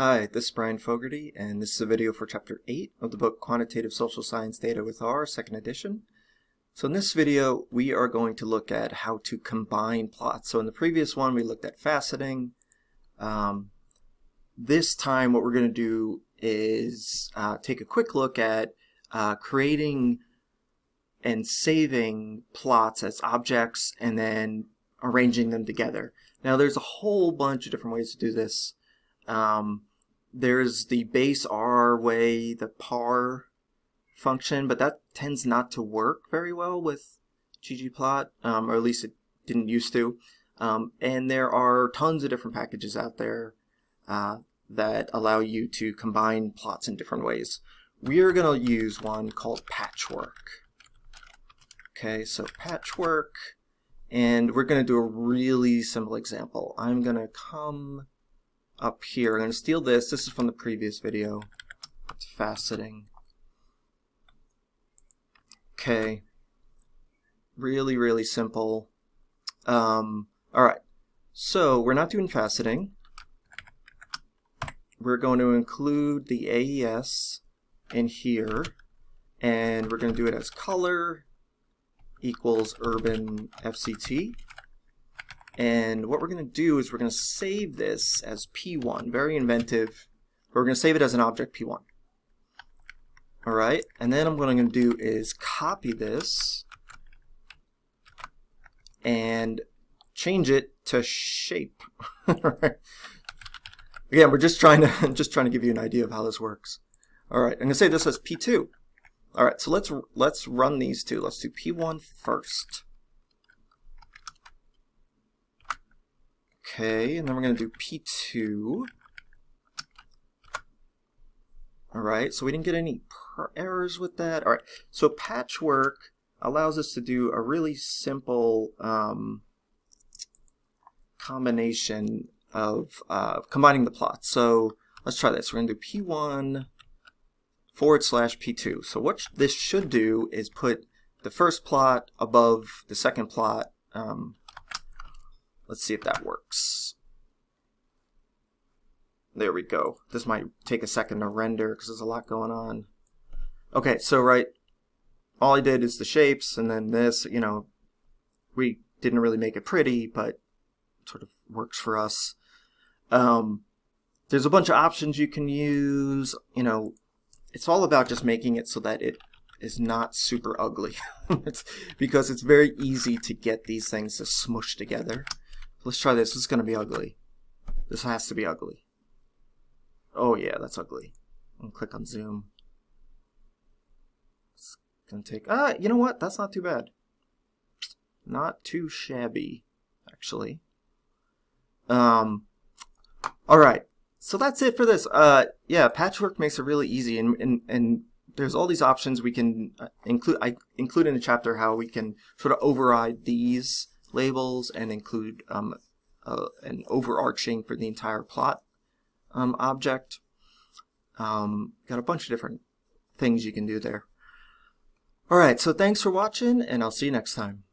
Hi, this is Brian Fogarty, and this is a video for Chapter 8 of the book Quantitative Social Science Data with R, second edition. So in this video, we are going to look at how to combine plots. So in the previous one, we looked at faceting. This time, what we're going to do is take a quick look at creating and saving plots as objects and then arranging them together. Now, there's a whole bunch of different ways to do this. There's the base R way, the par function, but that tends not to work very well with ggplot, or at least it didn't used to. And there are tons of different packages out there that allow you to combine plots in different ways. We are going to use one called patchwork. Okay, so patchwork, and we're going to do a really simple example. I'm going to come up here. I'm going to steal this. This is from the previous video. It's faceting. Okay. Really, really simple. Alright. So we're not doing faceting. We're going to include the AES in here. And we're going to do it as color equals urban FCT. And what we're going to do is we're going to save this as P1. Very inventive. We're going to save it as an object P1. Alright, and then what I'm going to do is copy this and change it to shape. Again, we're just trying to give you an idea of how this works. Alright, I'm going to save this as P2. Alright, so let's run these two. Let's do P1 first. Okay, and then we're going to do P2. Alright, so we didn't get any errors with that. Alright, so patchwork allows us to do a really simple combination of combining the plots. So let's try this. We're going to do P1 / P2. So what this should do is put the first plot above the second plot. Let's see if that works. There we go. This might take a second to render because there's a lot going on. Okay, so all I did is the shapes, and then this, we didn't really make it pretty, but it sort of works for us. There's a bunch of options you can use. It's all about just making it so that it is not super ugly. Because it's very easy to get these things to smush together. Let's try this. This is going to be ugly. This has to be ugly. Oh yeah, that's ugly. I'll click on zoom. It's going to take... you know what? That's not too bad. Not too shabby, actually. Alright. So that's it for this. Yeah, patchwork makes it really easy, and there's all these options we can include. I include in the chapter how we can sort of override these labels and include an overarching for the entire plot object. Got a bunch of different things you can do there. Alright, so thanks for watching, and I'll see you next time.